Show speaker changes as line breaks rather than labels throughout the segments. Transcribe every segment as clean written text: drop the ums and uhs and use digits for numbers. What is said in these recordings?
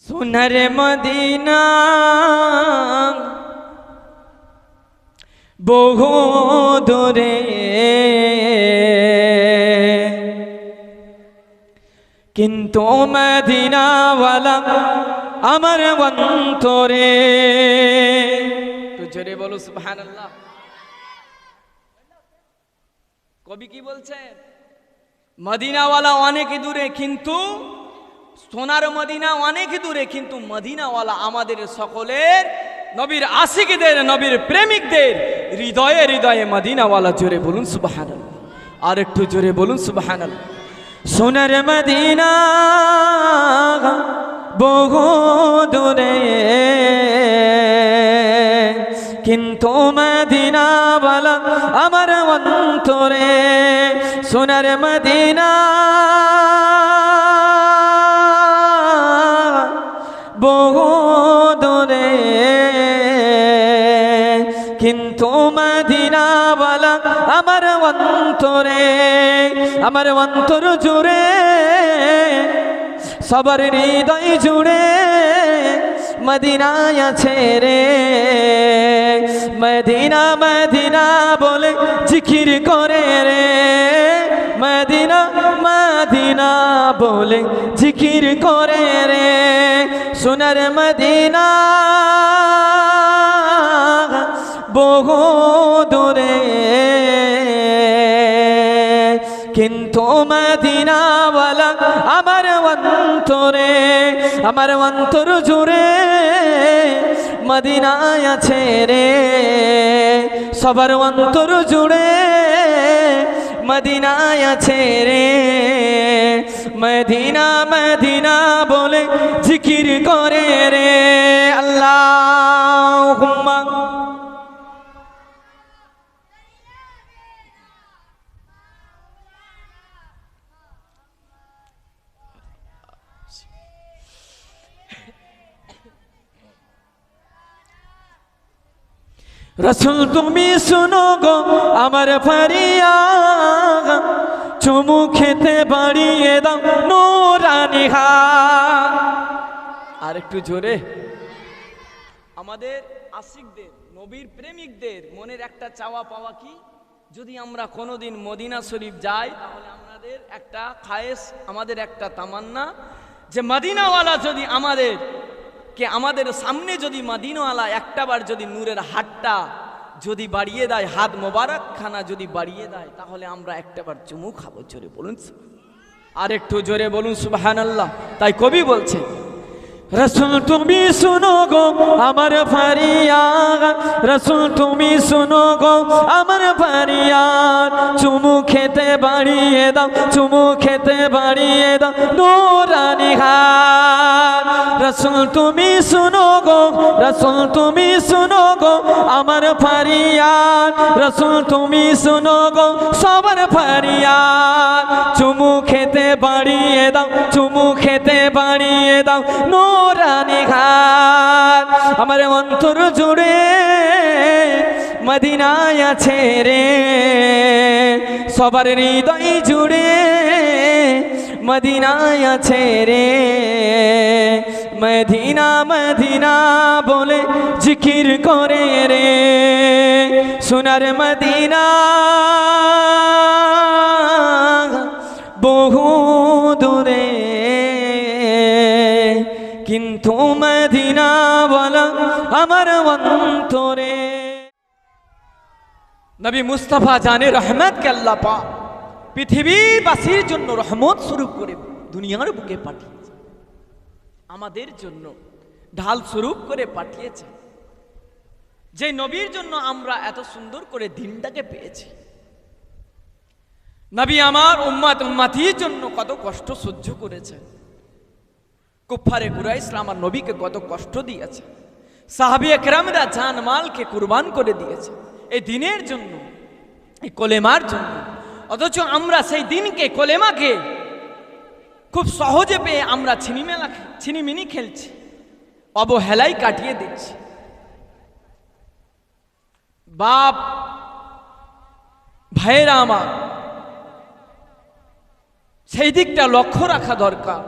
সোনার মদিনা বহু দূরে, কিন্তু মদিনাওয়ালা আমার অন্তরে। তো জোরে বলো সুবহানাল্লাহ। কবি কি বলছেন? মদিনাওয়ালা অনেক দূরে, কিন্তু সোনার মদিনা অনেক দূরে, কিন্তু মদিনাওয়ালা আমাদের সকলের নবীর আশিকদের, নবীর প্রেমিকদের হৃদয়ে হৃদয়ে মদিনাওয়ালা। জোরে বলুন সুবহানাল্লাহ, আর একটু জোরে বলুন সুবহানাল্লাহ। সোনার মদিনা বহু দূরে, কিন্তু মদিনাওয়ালা আমার অন্তরে। সোনার মদিনা বহু দূরে, কিন্তু মদিনাওয়ালা আমার অন্তরে। আমার অন্তর জুড়ে, সবার হৃদয় জুড়ে মদিনায় আছে রে। মদিনা মদিনা বলে জিকির করে রে, মদিনা মদিনা বলে জিকির করে রে। সোনার মদিনা বহু দূরে, কিন্তু মদিনাওয়ালা আমার অন্তরে। আমার অন্তর জুড়ে মদিনায় আছে রে, সবার অন্তর জুড়ে মদিনায় আছে রে। মদিনা মদিনা বলে জিকির করে রে। আল্লাহুম্মা রসুল তুমি শুনো গো আমার ফরিয়াদ, চুমু খেতে বাড়িয়ে দাও নূরানি হাত। আর একটু জোরে। আমাদের আশিকদের, নবীর প্রেমিকদের মনের একটা চাওয়া পাওয়া কি? যদি আমরা কোনোদিন মদিনা শরীফ যাই, তাহলে আমাদের একটা খায়েশ, আমাদের একটা তামান্না, যে মদিনাওয়ালা যদি আমাদের সামনে যদি মদিনাওয়ালা একটাবার যদি নূরের হাতটা যদি বাড়িয়ে দেয়, হাত মোবারক খানা যদি বাড়িয়ে দেয়, তাহলে আমরা একটাবার চুমু খাবো। জোরে বলুন, আর একটু জোরে বলুন সুবহানাল্লাহ। তাই কবি বলছে, রসুল তুমি শুনো গো আমার ফরিয়াদ, রসুল তুমি শুনো গো আমার ফরিয়াদ, চুমু খেতে বাড়িয়ে দাও, চুমু খেতে বাড়িয়ে দাও নূরানি হাত। রসুল তুমি শুনো গো, রসুল তুমি শুনো গো আমার ফরিয়াদ, রসুল তুমি শুনো গো সবার ফরিয়াদ, চুমু খেতে বাড়িয়ে দাও, চুমু খেতে বাড়িয়ে দাও নূরানি হাত। আমার অন্তর জুড়ে মদিনায় আছে রে, সবার হৃদয় জুড়ে মদিনায় আছে রে। মদিনা মদিনা বলে জিকির করে রে। সোনার মদিনা বহু দূরে, কিন্তু মদিনাওয়ালা আমার অন্তরে। নবী মুস্তাফা জানে রহমতকে আল্লাহ পাক পৃথিবীবাসীর জন্য রহমত স্বরূপ করে দুনিয়ার বুকে পাঠিয়েছে, আমাদের জন্য ঢাল স্বরূপ করে পাঠিয়েছে। যে নবীর জন্য আমরা এত সুন্দর করে দিনটাকে পেয়েছি। নবী আমার উম্মত উম্মতির জন্য কত কষ্ট সহ্য করেছে। কুফারে কুরাইশ আমার নবীকে কত কষ্ট দিয়েছে। সাহাবী একরামরা জান মালকে কুরবান করে দিয়েছে এই দিনের জন্য, এই কলেমার জন্য। অথচ আমরা সেই দিনকে, কলেমাকে খুব সহজে পেয়ে আমরা ছিনিমিনি খেলছি, অবহেলাই কাটিয়ে দিচ্ছি। বাপ ভাইয়েরা আমার, সেই দিকটা লক্ষ্য রাখা দরকার।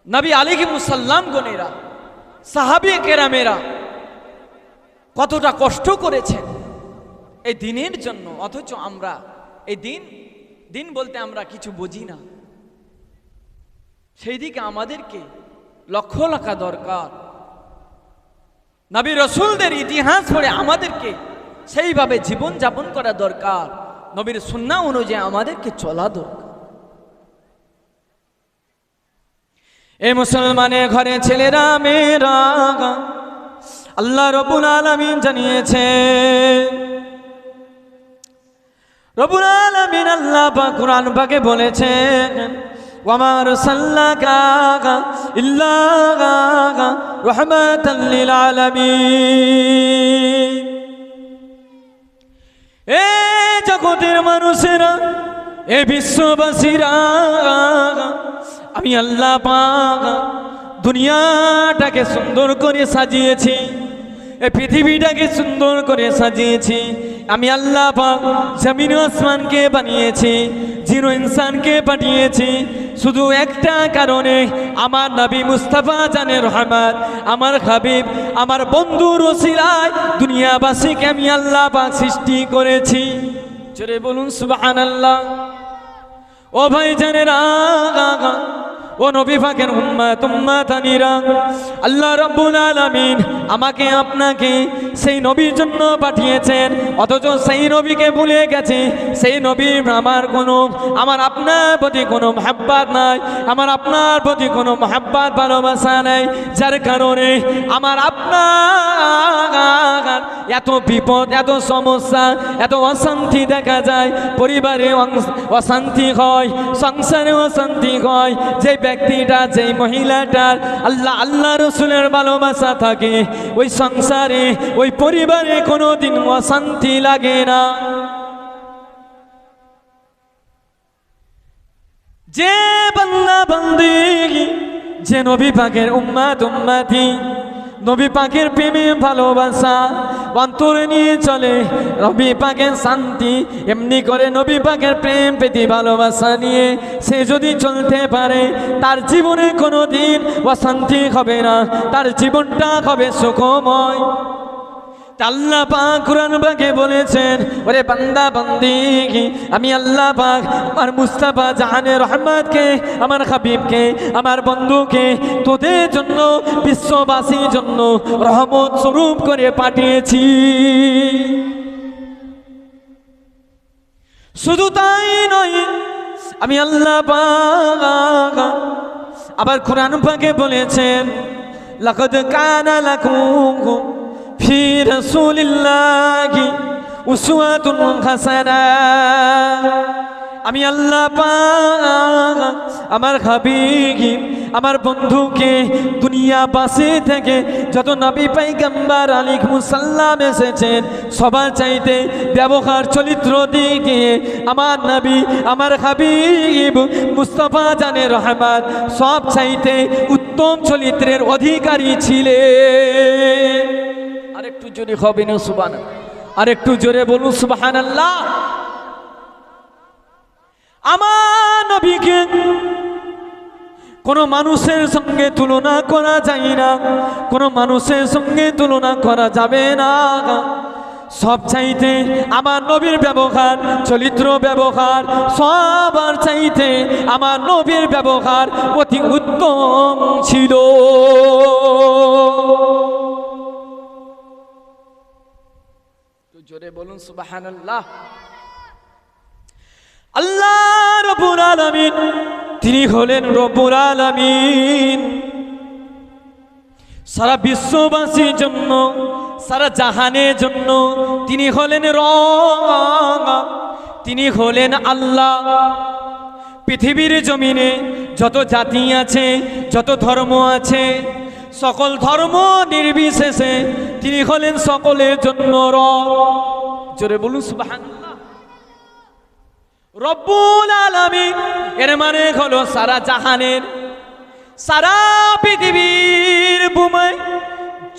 নবী আলাইহিমুসসালাম গণেরা, সাহাবী কেরামেরা কতটা কষ্ট করেছেন এই দিনের জন্য, অথচ আমরা এই দিন বলতে আমরা কিছু বুঝি না। সেই দিকে আমাদেরকে লক্ষ্য রাখা দরকার। নবী রাসূলদের ইতিহাস পড়ে আমাদেরকে সেইভাবে জীবন যাপন করা দরকার, নবীর সুন্নাহ অনুযায়ী আমাদেরকে চলা দরকার। এই মুসলমানের ঘরে ছেলেরা মেয়েরা, আল্লাহ রাব্বুল আলামিন জানিয়েছে, রব্বুল আলামিন আল্লাহ পাক কুরআন পাকে বলেছেন, ওয়ামা আরসালনাকা ইল্লা রাহমাতাল লিল আলামিন। এ জগতের মানুষেরা, এ বিশ্ববাসীরা, আমি আল্লাহ পাক দুনিয়াটাকে সুন্দর করে সাজিয়েছি, এই পৃথিবীটাকে সুন্দর করে সাজিয়েছি। আমি আল্লাহ পাক জমিন আসমানকে বানিয়েছি, জিন ইনসানকে পাঠিয়েছি শুধু একটা কারণে, আমার নবী মুস্তাফা জানে রহমত, আমার হাবিব, আমার বন্ধুর ওসিলায় দুনিয়াবাসীকে আমি আল্লাহ পাক সৃষ্টি করেছি। জোরে বলুন সুবহানাল্লাহ। ও ভাই জানেরা, ও নবী পাকের উম্মতানিরা, আল্লাহ রাব্বুল আলামিন আমাকে আপনাকে সেই নবীর জন্য পাঠিয়েছেন, অথচ সেই নবীকে ভুলে গেছে। সেই নবীর আমার আপনার প্রতি কোনো মহব্বত নাই, আমার আপনার প্রতি কোনো মহব্বত ভালোবাসা নাই, যার কারণে আমার আপনার এত বিপদ, এত সমস্যা, এত অশান্তি দেখা যায়। পরিবারে অশান্তি হয়, সংসারে অশান্তি হয়। যে ব্যক্তিটা, যেই মহিলাটার আল্লাহ রসুলের ভালোবাসা থাকে, ওই সংসারে, ওই পরিবারে কোনোদিন অশান্তি লাগে না। যে বান্দা বান্দি, যে নবী পাকের উম্মতি, নবী পাকের প্রেমে ভালোবাসা অন্তরে নিয়ে চলে, নবী পাকের শান্তি, এমনি করে নবী পাকের প্রেম প্রীতি ভালোবাসা নিয়ে সে যদি চলতে পারে, তার জীবনে কোনো দিন অশান্তি হবে না, তার জীবনটা হবে সুখময়। আল্লাহ পাক কুরআন পাকে বলেছেন, ওরে বান্দা বান্দি, আমি আল্লাহ পাক আমার মুস্তাফা জাহানের রহমতকে, আমার হাবিবকে, আমার বন্ধুকে তোদের জন্য, বিশ্ববাসীর জন্য রহমত স্বরূপ করে পাঠিয়েছি। শুধু তাই নয়, আমি আল্লাহ পাক আবার কুরআন পাকে বলেছেন, লাকাদ কানা লাকুম ফি রাসূলিল্লাহি উসওয়াতুন হাসানাহ। আমি আল্লাহ পাক আমার হাবিব, আমার বন্ধুকে দুনিয়াবাসী থেকে যত নবী পয়গম্বর আলাইহিমুসসালাম এসেছেন, সবার চাইতে ব্যবহার চরিত্র দিক দিয়ে আমার নবী, আমার হাবিব মুস্তাফা জানে রহমত সব চাইতে উত্তম চরিত্রের অধিকারী ছিলেন। আরেকটু জোরে হবে না সুবহানাল্লাহ, আরেকটু জোরে বলুন সুবহানাল্লাহ। আমার নবীকে কোনো মানুষের সঙ্গে তুলনা করা যায় না, কোনো মানুষের সঙ্গে তুলনা করা যাবে না। সব চাইতে আমার নবীর ব্যবহার, চরিত্র ব্যবহার সবার চাইতে আমার নবীর ব্যবহার অতি উত্তম ছিল। জোরে বলুন সুবহানাল্লাহ। আল্লাহ রব্বুল আলামিন, তিনি হলেন রব্বুল আলামিন। সারা বিশ্ববাসীর জন্য, সারা জাহানের জন্য তিনি হলেন রব, তিনি হলেন আল্লাহ। পৃথিবীর জমিনে যত জাতি আছে, যত ধর্ম আছে, সকল ধর্ম নির্বিশেষে তিনি হলেন সকলের জন্য রব। জোরে বলুন সুবহানাল্লাহ। রব্বুল আলামিন এর মানে হলো সারা জাহানের, সারা পৃথিবীর ভূমায়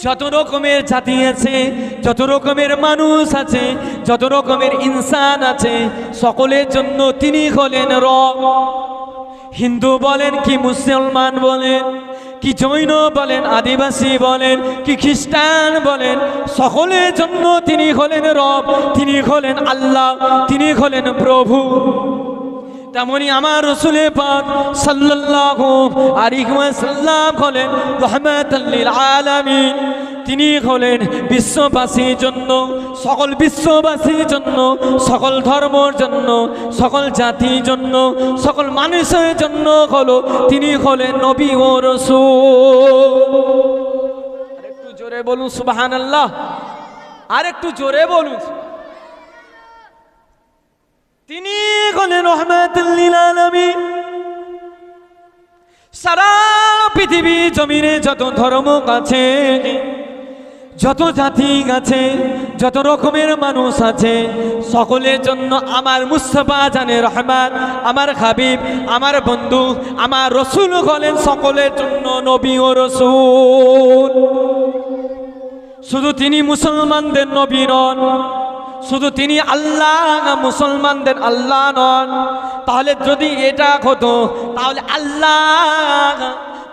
যত রকমের জাতি আছে, যত রকমের মানুষ আছে, যত রকমের ইনসান আছে, সকলের জন্য তিনি হলেন রব। হিন্দু বলেন কি মুসলমান বলেন কি জৈন বলেন আদিবাসী বলেন কি খ্রিস্টান বলেন, সকলের জন্য তিনি হলেন রব, তিনি হলেন আল্লাহ, তিনি হলেন প্রভু। তেমনি আমার রাসূল পাক সাল্লাল্লাহু আলাইহি ওয়াসাল্লাম হলেন রাহমাতাল লিল আলামিন। তিনি হলেন বিশ্ববাসীর জন্য, সকল বিশ্ববাসীর জন্য, সকল ধর্মের জন্য, সকল জাতির জন্য, সকল মানুষের জন্য হলো তিনি হলেন নবী ও রাসূল। আরেকটু জোরে বলুন সুবহানাল্লাহ, আরেকটু জোরে বলুন। তিনি হলেন রাহমাতুল লিল আলামিন। সারা পৃথিবী জমিনে যত ধর্ম আছে, যত জাতি আছে, যত রকমের মানুষ আছে, সকলের জন্য আমার মুস্তাফা জানে রহমান, আমার হাবিব, আমার বন্ধু, আমার রসুল হলেন সকলের জন্য নবী ও রসুল। শুধু তিনি মুসলমানদের নবী নন, শুধু তিনি আল্লাহ মুসলমানদের আল্লাহ নন। তাহলে যদি এটা হতো, তাহলে আল্লাহ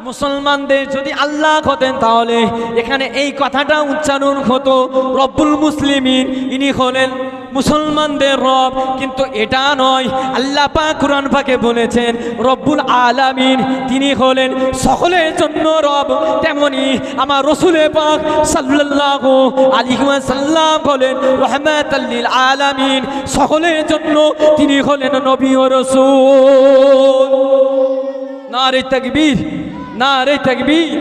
মুসলমানদের যদি আল্লাহ হতেন, তাহলে এখানে এই কথাটা উচ্চারণ হতো রব্বুল মুসলিমিন, ইনি হলেন মুসলমানদের রব। কিন্তু এটা নয়, আল্লাহ পাক কুরআন পাকে বলেছেন রব্বুল আলামিন, তিনি হলেন সকলের জন্য রব। তেমনি আমার রাসূল পাক সাল্লাল্লাহু আলাইহি ওয়াসাল্লাম হলেন রাহমাতাল লিল আলামিন, সকলের জন্য তিনি হলেন নবী ও রাসূল। নারে তাকবীর, নারে তাকবীর।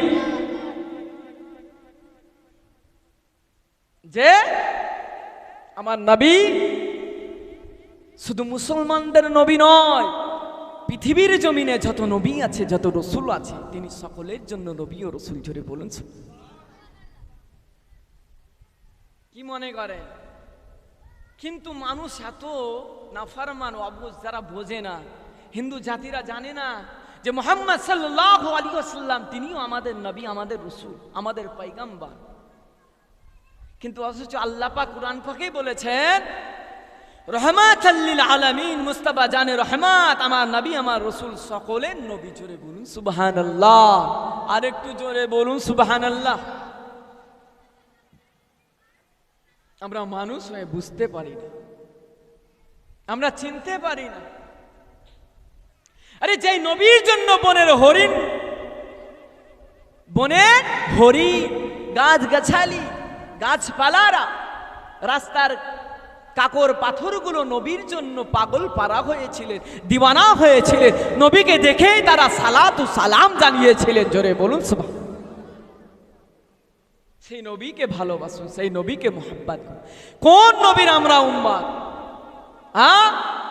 যে আমার নবী শুধু মুসলমানদের নবী নয়, পৃথিবীর জমিনে যত নবী আছে, যত রসুল আছে, তিনি সকলের জন্য নবী ও রসুল। জোরে বলুন। কি মনে করে? কিন্তু মানুষ এত নাফরমান অবুঝ, যারা বোঝে না, হিন্দু জাতিরা জানে না যে মুহাম্মদ সাল্লাল্লাহু আলাইহি ওয়াসাল্লাম তিনিও আমাদের নবী, আমাদের রাসূল, আমাদের পয়গম্বর। কিন্তু অথচ আল্লাহ পাক কুরআন পাকেই বলেছেন রহমাতাল লিল আলামিন, মুস্তাফা জানে রহমাত, আমার নবী, আমার রাসূল সকলের নবী। জোরে বলুন সুবহানাল্লাহ, আরেকটু জোরে বলুন সুবহানাল্লাহ। আমরা মানুষ হয়ে বুঝতে পারি না, আমরা চিনতে পারি না। আরে যেই নবীর জন্য বনের হরিণ, বনের হরিণ, গাছ গাছালি, গাছপালারা, রাস্তার কাকর পাথরগুলো নবীর জন্য পাগল পারা হয়েছিলেন, দিওয়ানা হয়েছিলেন। নবীকে দেখেই তারা সালাত ও সালাম জানিয়েছিলেন। জোরে বলুন সুবহান। সেই নবীকে ভালোবাসুন, সেই নবীকে মুহাব্বত করুন। কোন নবীর আমরা উম্মত?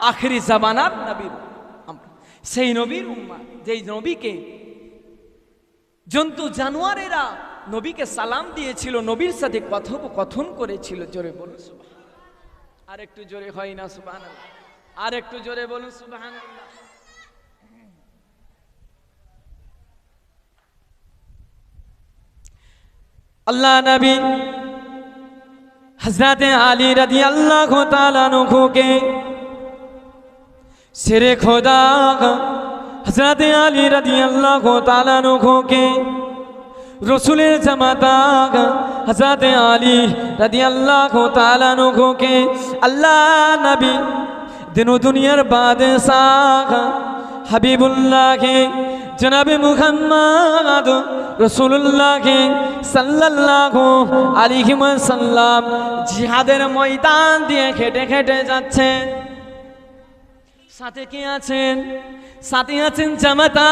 আখিরি জামানার নবীর আমরা, সেই নবীর উম্মত যেই নবীকে জন্তু জানোয়ারেরা নবীকে সালাম দিয়েছিল, নবীর সাথে কথোপকথন করেছিল। জোরে বলুন সুবহান। আর একটু জোরে হয় না সুবহানাল্লাহ, আর একটু জোরে বলুন সুবহানাল্লাহ। আল্লাহ নবী হযরত আলী রাদিয়াল্লাহু তাআলা আনহু কে शेरे खुदा हज़रत अली रज़ियल्लाहु ताला अन्हु के रसूल जमाता हज़रत अली रज़ियल्लाहु ताला अन्हु के अल्लाह नबी दिनो दुनियार बादशाह हबीबुल्लाह के जनाब मुहम्मद रसूलुल्लाह के सल्लल्लाहु अलैहि वसल्लम जिहादेर मैदान दिए खेटे खेटे जाच्छे। साथे के आছেন? साथे আছেন জামাতা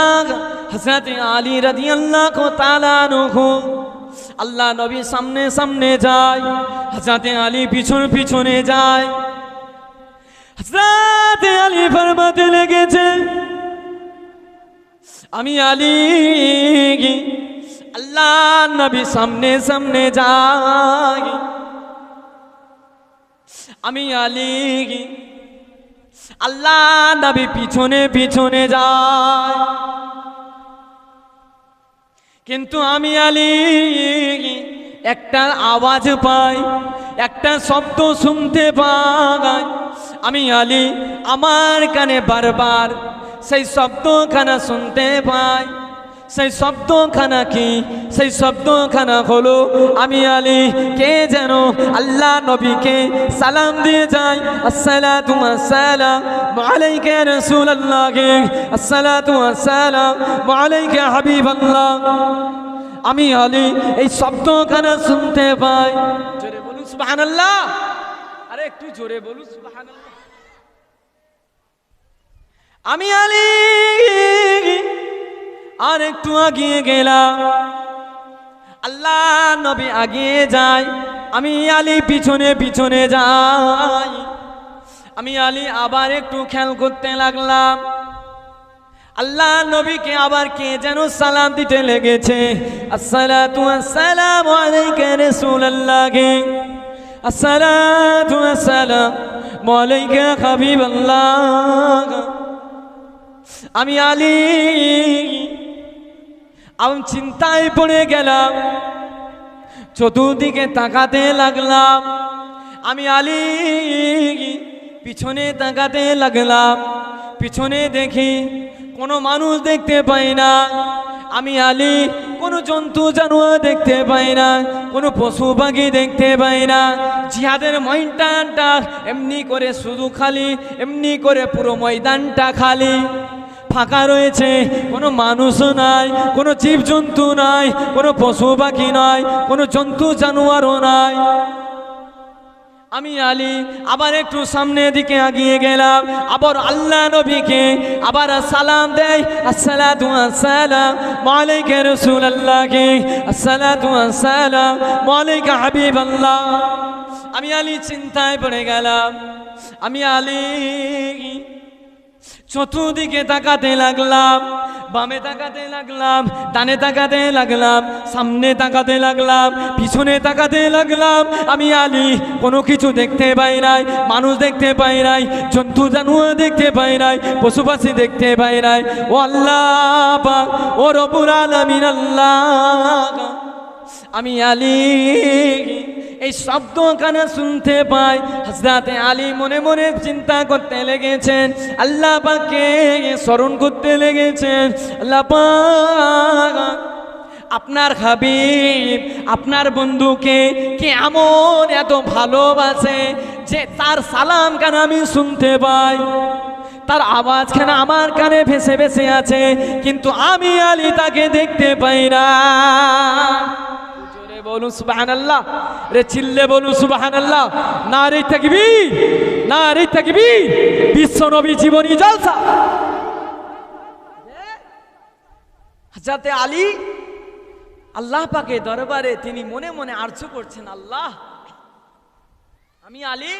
হযরত আলী রাদিয়াল্লাহু তাআলা আনহু। আল্লাহ নবী সামনে সামনে যায়, হযরত আলী পিছনে পিছনে যায়। হযরত আলী ফরমাতে লেগেছে, আমি আলী, আল্লাহ নবী সামনে সামনে যায়, আমি আলী, আল্লাহ নবী পিছনে পিছনে যায়। কিন্তু আমি আলী একটা আওয়াজ পাই, একটা শব্দ শুনতে পাই। আমি আলী আমার কানে বারবার সেই শব্দখানা শুনতে পাই। সেই শব্দখানা কি? সেই শব্দখানা হলো আমি আলী কে যেন আল্লাহ নবীকে সালাম দিয়ে যায়, আসসালাতু ওয়াসসালামু আলাইকা ইয়া রাসূলুল্লাহ, আসসালাতু ওয়াসসালামু আলাইকা ইয়া হাবিবাল্লাহ। আমি আলী এই শব্দখানা শুনতে পাই। জোরে বলুন সুবহানাল্লাহ। আরে একটু জোরে বলুন সুবহানাল্লাহ। আমি আলী আর একটু আগিয়ে গেলাম, আল্লাহ নবী আগিয়ে যায়, আমি আলী পিছনে পিছনে যাই। আমি আলী আবার একটু খেয়াল করতে লাগলাম, আল্লাহ নবীকে আবার কে যেন সালাম দিতে লেগেছে, আসসালাতু ওয়াসসালামু আলাইকা ইয়া রাসূলুল্লাহ, আসসালাতু ওয়াসসালামু আলাইকা ইয়া হাবিবাল্লাহ। আমি আলী আমি চিন্তায় পড়ে গেলাম, চতুর্দিকে তাকাতে লাগলাম। আমি আলী পিছনে তাকাতে লাগলাম, পিছনে দেখি কোনো মানুষ দেখতে পাই না। আমি আলী কোনো জন্তু জানোয়ার দেখতে পাই না, কোনো পশু পাখি দেখতে পাই না। জিহাদের ময়দানটা এমনি করে শুধু খালি, এমনি করে পুরো ময়দানটা খালি ফাঁকা রয়েছে, কোনো মানুষও নাই, কোনো জীবজন্তু নাই, কোনো পশু পাখি নাই, কোনো জন্তু জানোয়ারও নাই। আমি আলী আবার একটু সামনের দিকে এগিয়ে গেলাম, আবার আল্লাহ নবীকে আবার সালাম দেয়, আসসালাতু ওয়াসসালামু আলাইকা ইয়া রাসূলুল্লাহ, আসসালাতু ওয়াসসালামু আলাইকা হাবিবাল্লাহ। আমি আলী চিন্তায় পড়ে গেলাম। আমি আলী চতুর্দিকে তাকাতে লাগলাম, বামে তাকাতে লাগলাম, ডানে তাকাতে লাগলাম, সামনে তাকাতে লাগলাম, পিছনে তাকাতে লাগলাম। আমি আলী কোনো কিছু দেখতে পাই নাই, মানুষ দেখতে পাই নাই, জন্তু জানোয়ার দেখতে পাই নাই, পশু পাখি দেখতে পাই নাই। ও আল্লাহ পাক, ও রব্বুল আলামিন আল্লাহ, আমি আলী এই শব্দখানা শুনতে পাই। হযরত আলী মনে মনে চিন্তা করতে লেগেছেন, আল্লাহ পাককে স্মরণ করতে লেগেছেন, আল্লাহ পাক আপনার হাবিব, আপনার বন্ধুকে কে এমন এত ভালোবাসে যে তার সালাম কেন আমি শুনতে পাই, তার আওয়াজ কেন আমার কানে ভেসে ভেসে আছে, কিন্তু আমি আলী তাকে দেখতে পাই না। বলুন সুবহানাল্লাহ, রে চিল্লে বলুন সুবহানাল্লাহ। নারে তাকবীর, নারে তাকবীর, বিশ্ব নবী জীবনী জলসা। হযরত আলী আল্লাহ পাকের দরবারে তিনি মনে মনে আরজু করছেন, আল্লাহ আমি আলী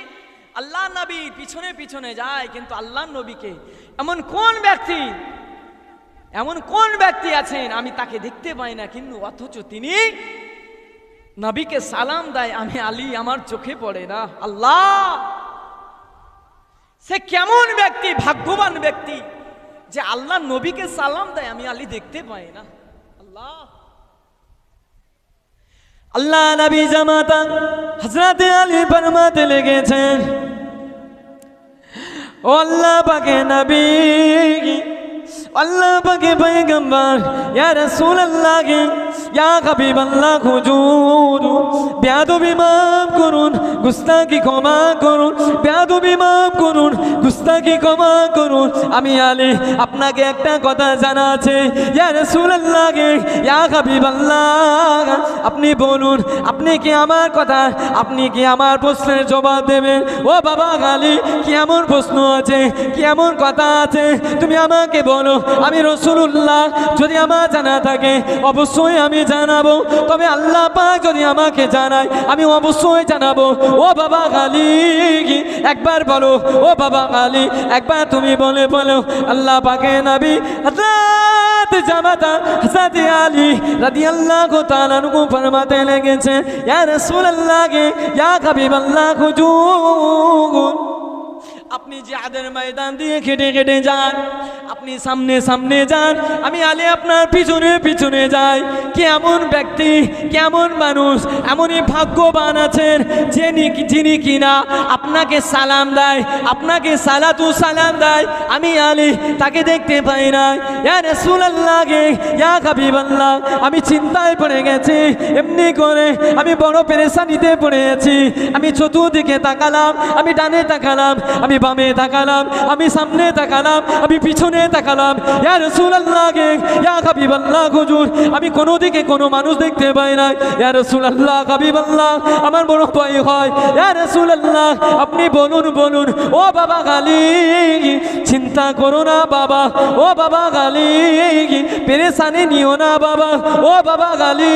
আল্লাহ নবী পিছনে পিছনে যায়, কিন্তু আল্লাহ নবীকে এমন কোন ব্যক্তি আছেন আমি তাকে দেখতে পাই না, কিন্তু অথচ তিনি নবীকে সালাম দেয়, আমি আলী আমার চোখে পড়ে না। আল্লাহ সে কেমন ব্যক্তি, ভাগ্যবান ব্যক্তি যে আল্লাহ নবীকে সালাম দেয়, আমি আলী দেখতে পাই না। আল্লাহ আল্লাহ নবী জামাতা হযরত আলী ফরমাতে লেগেছেন, ও আল্লাহ পাকের নবী, আল্লাহ পাকের পয়গম্বর, ইয়া রাসূলুল্লাহ, ইয়া হাবিবাল্লাহ, হুজুর বেয়াদবি মাফ করুন, গুস্তাখি ক্ষমা করুন, বেয়াদবি মাফ করুন, গুস্তাখি ক্ষমা করুন। আমি আলী আপনাকে একটা কথা জানা আছে, ইয়া রাসূলুল্লাহ, ইয়া হাবিবাল্লাহ, আপনি বলুন, আপনি কি আমার কথা, আপনি কি আমার প্রশ্নের জবাব দেবেন? ও বাবা আলী, কি এমন প্রশ্ন আছে, কি এমন কথা আছে, তুমি আমাকে বলো। আমি রাসূলুল্লাহ, যদি আমার জানা থাকে অবশ্যই আমি জানাবো, তবে আল্লাহ পাক যদি আমাকে জানায় আমি অবশ্যই জানাবো। ও বাবা আলী একবার বলো, ও বাবা আলী একবার তুমি বলো। আল্লাহ পাকের নবী হযরত জামাতা হযরত আলী রাদিয়াল্লাহু তাআলা আনহু ফরমাতে লেগেছেন, ইয়া রাসূলুল্লাহ, ইয়া হাবিবাল্লাহ, হুজুর আপনি জিহাদের ময়দান দিয়ে কেটে কেটে যান, আপনি সামনে সামনে যান, আমি আলী আপনার পিছনে পিছনে যাই। কেমন ব্যক্তি, কেমন মানুষ, এমনই ভাগ্যবান আছেন যিনি কিনা আপনাকে সালাম দেয়, আপনাকে সালাতু সালাম দেয়, আমি আলী তাকে দেখতে পাই না। ইয়া রাসূলুল্লাহ গে, ইয়া হাবিবাল্লাহ, আমি চিন্তায় পড়ে গেছি, এমনি করে আমি বড় পেরেশানিতে পড়ে আছি। আমি চতুর্দিকে তাকালাম, আমি ডানে তাকালাম, আমি বামে তাকালাম, আমি সামনে তাকালাম, আমি পিছনে তাকালাম। ইয়া রাসূলুল্লাহ গে, ইয়া হাবিবাল্লাহ হুজুর, আমি কোনো দিকে কোনো মানুষ দেখতে পাই না। ইয়া রাসূলুল্লাহ হাবিবাল্লাহ, আমার বড় ভয় হয়। ইয়া রাসূলুল্লাহ, আপনি বলুন বলুন। ও বাবা গালি, চিন্তা করো না বাবা। ও বাবা গালি, পেরেশানি নিও না বাবা। ও বাবা গালি,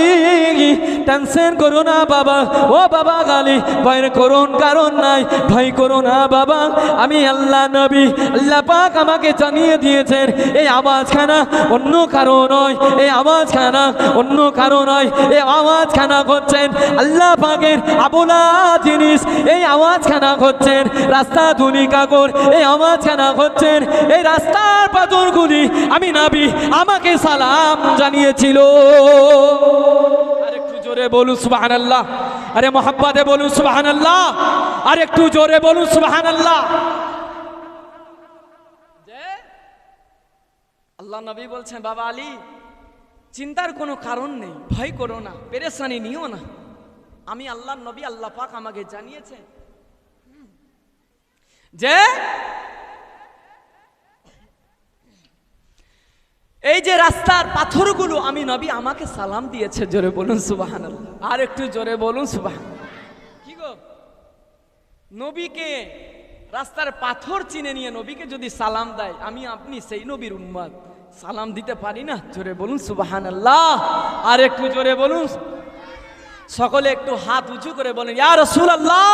টেনশন করো না বাবা। ও বাবা গালি, ভয়ের করুন কারণ নাই, ভয় করো না বাবা। আমি আল্লাহ নবী, আল্লাহ পাক আমাকে জানিয়ে দিয়েছেন এই আওয়াজখানা অন্য কারো নয়, এই আওয়াজখানা অন্য কারো নয়, এই আওয়াজখানা করছেন আল্লাহ পাকের আবুলা জিনিস। এই আওয়াজখানা করছেন রাস্তা ধুলি কাগর, এই আওয়াজখানা করছেন এই রাস্তার পাথরগুলি আমি নবী আমাকে সালাম জানিয়েছিল। আরেকটু জোরে বলুন সুবহানাল্লাহ। আরে মোহাব্বতে বলুন সুবহানাল্লাহ। আরেকটু জোরে বলুন সুবহানাল্লাহ। আল্লাহ নবী বলছেন, বাবা আলী, চিন্তার কোনো কারণ নেই, ভয় করো না, পেরেশানি নিও না। আমি আল্লাহ নবী, আল্লাহ পাক আমাকে জানিয়েছে যে এই যে রাস্তার পাথরগুলো আমি নবী আমাকে সালাম দিয়েছে। জোরে বলুন সুবহানাল্লাহ। আর একটু জোরে বলুন সুবহানাল্লাহ। কি গো, নবীকে রাস্তার পাথর চিনে নিয়ে নবীকে যদি সালাম দেয়, আমি আপনি সেই নবীর উম্মত, সালাম দিতে পারি না? জোরে বলুন সুবহানাল্লাহ। আর একটু জোরে বলুন। সকলে একটু হাত উঁচু করে বলেন ইয়া রাসূলুল্লাহ।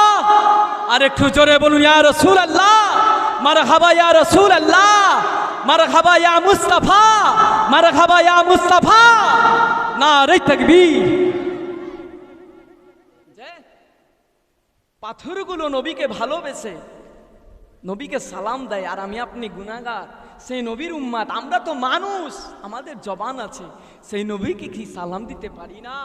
আর একটু জোরে বলুন ইয়া রাসূলুল্লাহ। মারহাবা ইয়া রাসূলুল্লাহ, মারহাবা ইয়া মুস্তাফা, মারহাবা ইয়া মুস্তাফা। নারে তাকবীর। পাথরগুলো নবীকে ভালোবেসে নবীকে সালাম দেয়, আর আমি আপনি গুনাহগার, সেই নবীর উম্মত, আমরা তো মানুষ, আমাদের জবান আছে, সেই নবীকে কি সালাম দিতে পারি না?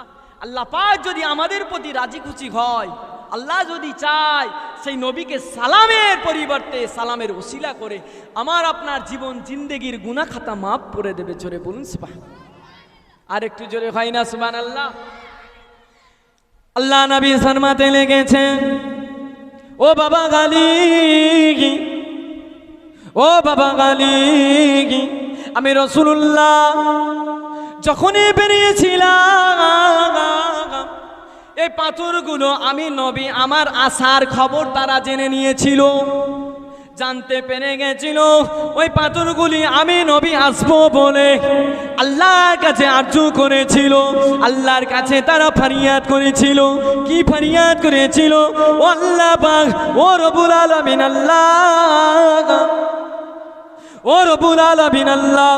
আল্লাহ পাক যদি আমাদের প্রতি রাজি খুশি হয়, আল্লাহ যদি চায়, সেই নবীকে সালামের পরিবর্তে সালামের ওসিলা করে আমার আপনার জীবন জিন্দেগির গুনাহ খাতা মাফ করে দেবে। জোরে বলুন সুবহানাল্লাহ। আর একটু জোরে হয় না সুবহানাল্লাহ। আল্লাহ নবী ফরমাতে লেগেছেন, ও বাবা গালি, ও বাবা গালি, আমি রাসূলুল্লাহ যখনই বেরিয়েছিলাম, এই পাথরগুলো আমি নবী আমার আসার খবর তারা জেনে নিয়েছিল, জানতে পেরে গেছিল। ওই পাথরগুলি আমি নবী আসবো বলে আল্লাহর কাছে আরজু করেছিল, আল্লাহর কাছে তারা ফরিয়াদ করেছিল। কি ফরিয়াদ করেছিল? ও আল্লাহ পাক, ও রব্বুল আলামিন আল্লাহ, ও রব্বুল আলামিন আল্লাহ,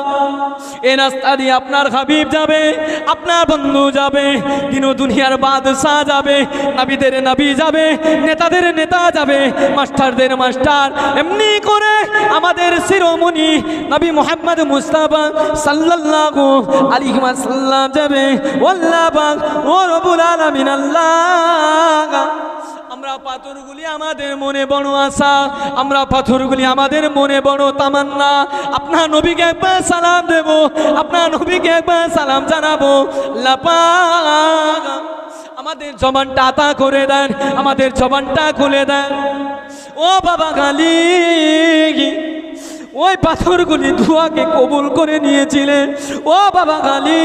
এই রাস্তা দিয়ে আপনার হাবিব যাবে, আপনার বন্ধু যাবে, দিন দুনিয়ার বাদশা যাবে, নবীদের নবী যাবে, নেতাদের নেতা যাবে, মাস্টারদের মাস্টার, এমনি করে আমাদের শিরোমণি নবী মুহাম্মদ মুস্তাফা সাল্লাল্লাহু আলাইহি ওয়াসাল্লাম যাবে। আল্লাহ পাক, ও রব্বুল আলামিন আল্লাহ, আমরা পাথরগুলি আমাদের মনে বড় আশা, আমরা পাথরগুলি আমাদের মনে বড় তামান্না, আপনার নবীকে একবার সালাম দেব, আপনার নবীকে একবার সালাম জানাবো। আল্লাহ পাক আমাদের জবানটা আতা করে দেন, আমাদের জবানটা খুলে দেন। ও বাবা গালি, ওই পাথরগুলি ধোঁয়াকে কবুল করে নিয়েছিলেন। ও বাবা গালি,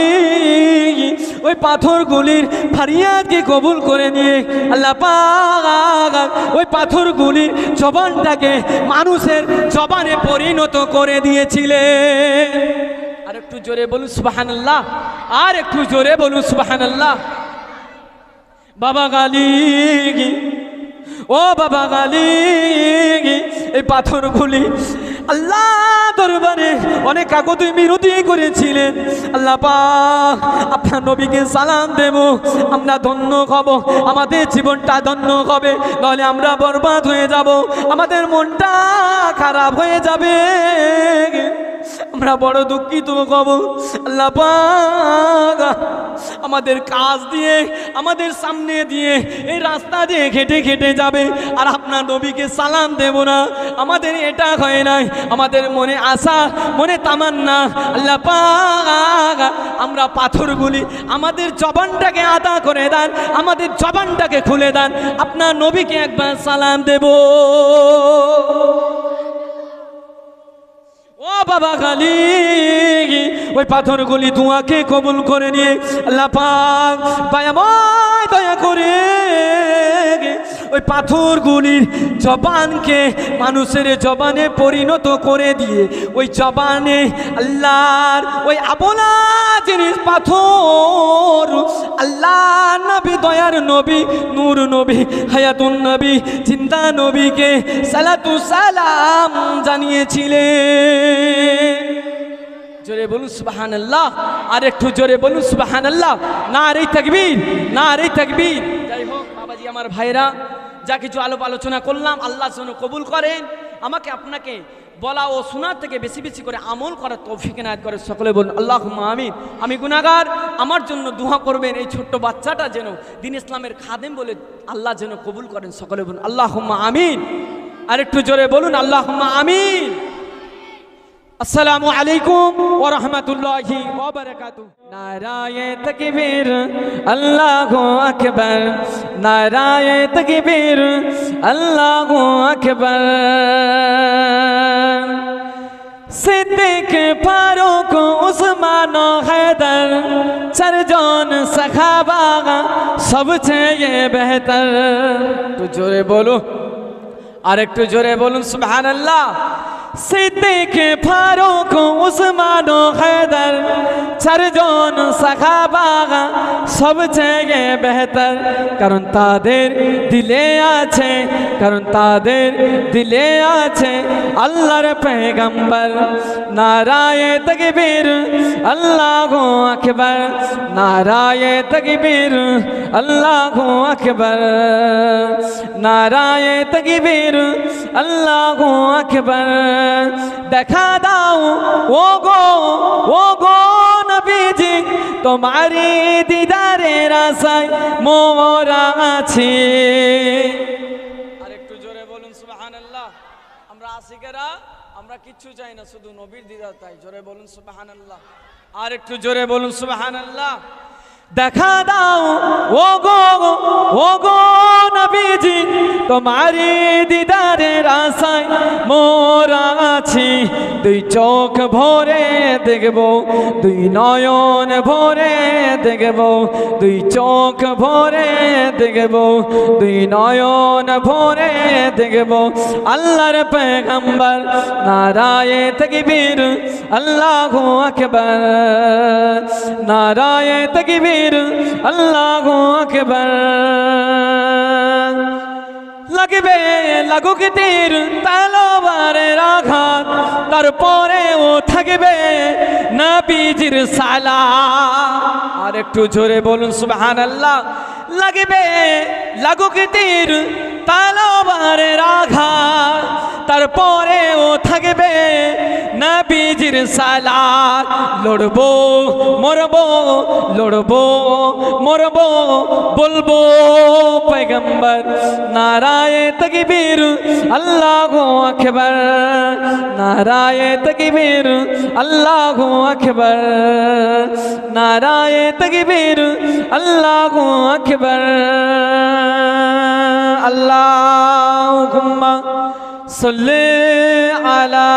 ওই পাথরগুলির ফরিয়াদকে কবুল করে নিয়ে আল্লাহ পাক ওই পাথরগুলির জবানটাকে মানুষের জবানে পরিণত করে দিয়েছিলেন। আর একটু জোরে বলুন সুবহানাল্লাহ। আর একটু জোরে বলুন সুবহানাল্লাহ। বাবা গালি, ও বাবা গালি, এই পাথরগুলি আল্লাহ দরবারে অনেক কাকতি মিনতি করেছিলেন। আল্লাহ পাক আপনার নবীকে সালাম দেব, আমরা ধন্য হব, আমাদের জীবনটা ধন্য হবে, নাহলে আমরা বরবাদ হয়ে যাব, আমাদের মনটা খারাপ হয়ে যাবে, আমরা বড় দুঃখিত হব। আল্লাহ পাক আমাদের কাজ দিয়ে, আমাদের সামনে দিয়ে, এই রাস্তা দিয়ে হেঁটে হেঁটে যাবে, আর আপনার নবীকে সালাম দেব না, আমাদের এটা হয় নাই, আমাদের মনে আশা, মনে তামান্না। আল্লাহ পাক আমরা পাথরগুলি, আমাদের জবানটাকে আদা করে দেন, আমাদের জবানটাকে খুলে দেন, আপনার নবীকে একবার সালাম দেব। ও বাবা খালি ওই পাথরগুলি ধোঁয়াকে কবুল করে নিয়ে আল্লাহ পাক দয়াময় দয়া করে ওই পাথরগুলির জবানকে মানুষের জবানে পরিণত করে দিয়ে ওই জবানে আল্লাহর ওই আবলা জিনিস পাথর, আল্লাহ নবী, দয়ার নবী, নূর নবী, হায়াতুন নবী, জিন্দা নবীকে সালাতু সালাম জানিয়েছিলেন। জোরে বলুন সুবহানাল্লাহ, আর একটু জোরে বলুন সুবহানাল্লাহ। নারে তাকবীর, নারে তাকবীর। যাই হোক বাবাজি, আমার ভাইরা, যা কিছু আলোচনা করলাম আল্লাহ যেন কবুল করেন, আমাকে আপনাকে বলা ও শোনার থেকে বেশি বেশি করে আমল করার তৌফিক ইনায়াত করে। সকলে বলুন আল্লাহুম্মা আমিন। আমি গুনাহগার, আমার জন্য দুআ করবেন, এই ছোট্ট বাচ্চাটা যেন দ্বীন ইসলামের খাদেম বলে আল্লাহ যেন কবুল করেন। সকলে বলুন আল্লাহুম্মা আমিন। আর একটু জোরে বলুন আল্লাহুম্মা আমিন। আসসালামু আলাইকুম ওয়া রাহমাতুল্লাহি ওয়া বারাকাতুহু। নারায়ে তাকবীর, আল্লাহু আকবার, নারায়ে তাকবীর, আল্লাহু আকবার। সিদ্দিক, ফারুক, উসমান, হায়দার, চারজন সাহাবা সবচেয়ে বেহতর। তো জোরে বলো, আর একটু জোরে বলুন সুবহানাল্লাহ। সিদ্দিক, ফারুক, উসমান, হায়দার, চারজন সাহাবা সবচেয়ে বেহতর, কারণ তাদের দিলে আছে, কারণ তাদের দিলে আছে আল্লাহর পয়গম্বর। নারায়ে তাকবীর, আল্লাহু আকবার, নারায়ে তাকবীর, আল্লাহু আকবার, নারায়ে তাকবীর, আল্লাহু আকবার। দেখা দাও ও গো নবীজি, তোমারি দিদারের আশায় মোরা আছি। আর একটু জোরে বলুন সুবহানাল্লাহ। আমরা আশিকেরা, আমরা কিচ্ছু চাই না, শুধু নবীর দিদার চাই। জোরে বলুন সুবহানাল্লাহ। আর একটু জোরে বলুন সুবহানাল্লাহ। দেখা দাও ও গো নবীজি, তোমারি দিদারের আশায় মোরা আছি। দুই চোখ ভরে দেখব, দুই নয়ন ভরে দেখব, দুই চোখ ভরে দেখব, দুই নয়ন ভরে দেখব আল্লাহর পয়গম্বর। নারায়ে তাকবীর, আল্লাহু আকবার, নারায়ে তাকবীর, আল্লাহু আকবার। লাগবে লাগুক তীর, তলোয়ারের আঘাত, তারপরেও থাকবে নবীজির সালাম। আর একটু জোরে বলুন সুবহানাল্লাহ। লাগবে লাগুক তীর, তলোয়ারের আঘাত, তারপরেও থাকবে নবীজির সালাত। লড়বো মরবো, লড়বো মরবো, বলবো পয়গম্বর। নারায়ে তাকবীর, আল্লাহু আকবার, নারায়ে তাকবীর, আল্লাহু আকবার, নারায়ে তাকবীর, আল্লাহু আকবার। আল্লাহুম্মা সাল্লি আলা।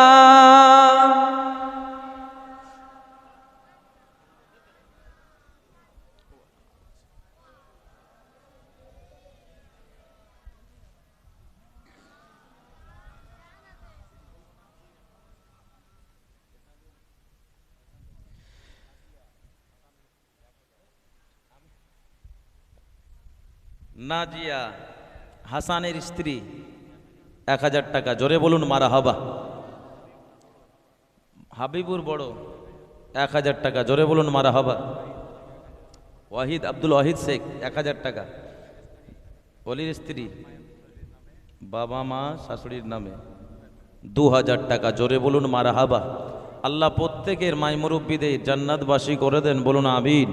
নাজিয়া হাসানের স্ত্রী 1000 টাকা। জোরে বলুন মারহাবা। হাবিবুর বড় 1000 টাকা, জোরে বলুন মারা হবা। ওয়াহিদ, আব্দুল ওয়াহিদ শেখ 1000 টাকা। অলির স্ত্রী, বাবা মা শাশুড়ির নামে 2000 টাকা, জোরে বলুন মারা হাবা। আল্লাহ প্রত্যেকের মাই মুরব্বীদের জান্নাতবাসী করে দেন, বলুন আমিন।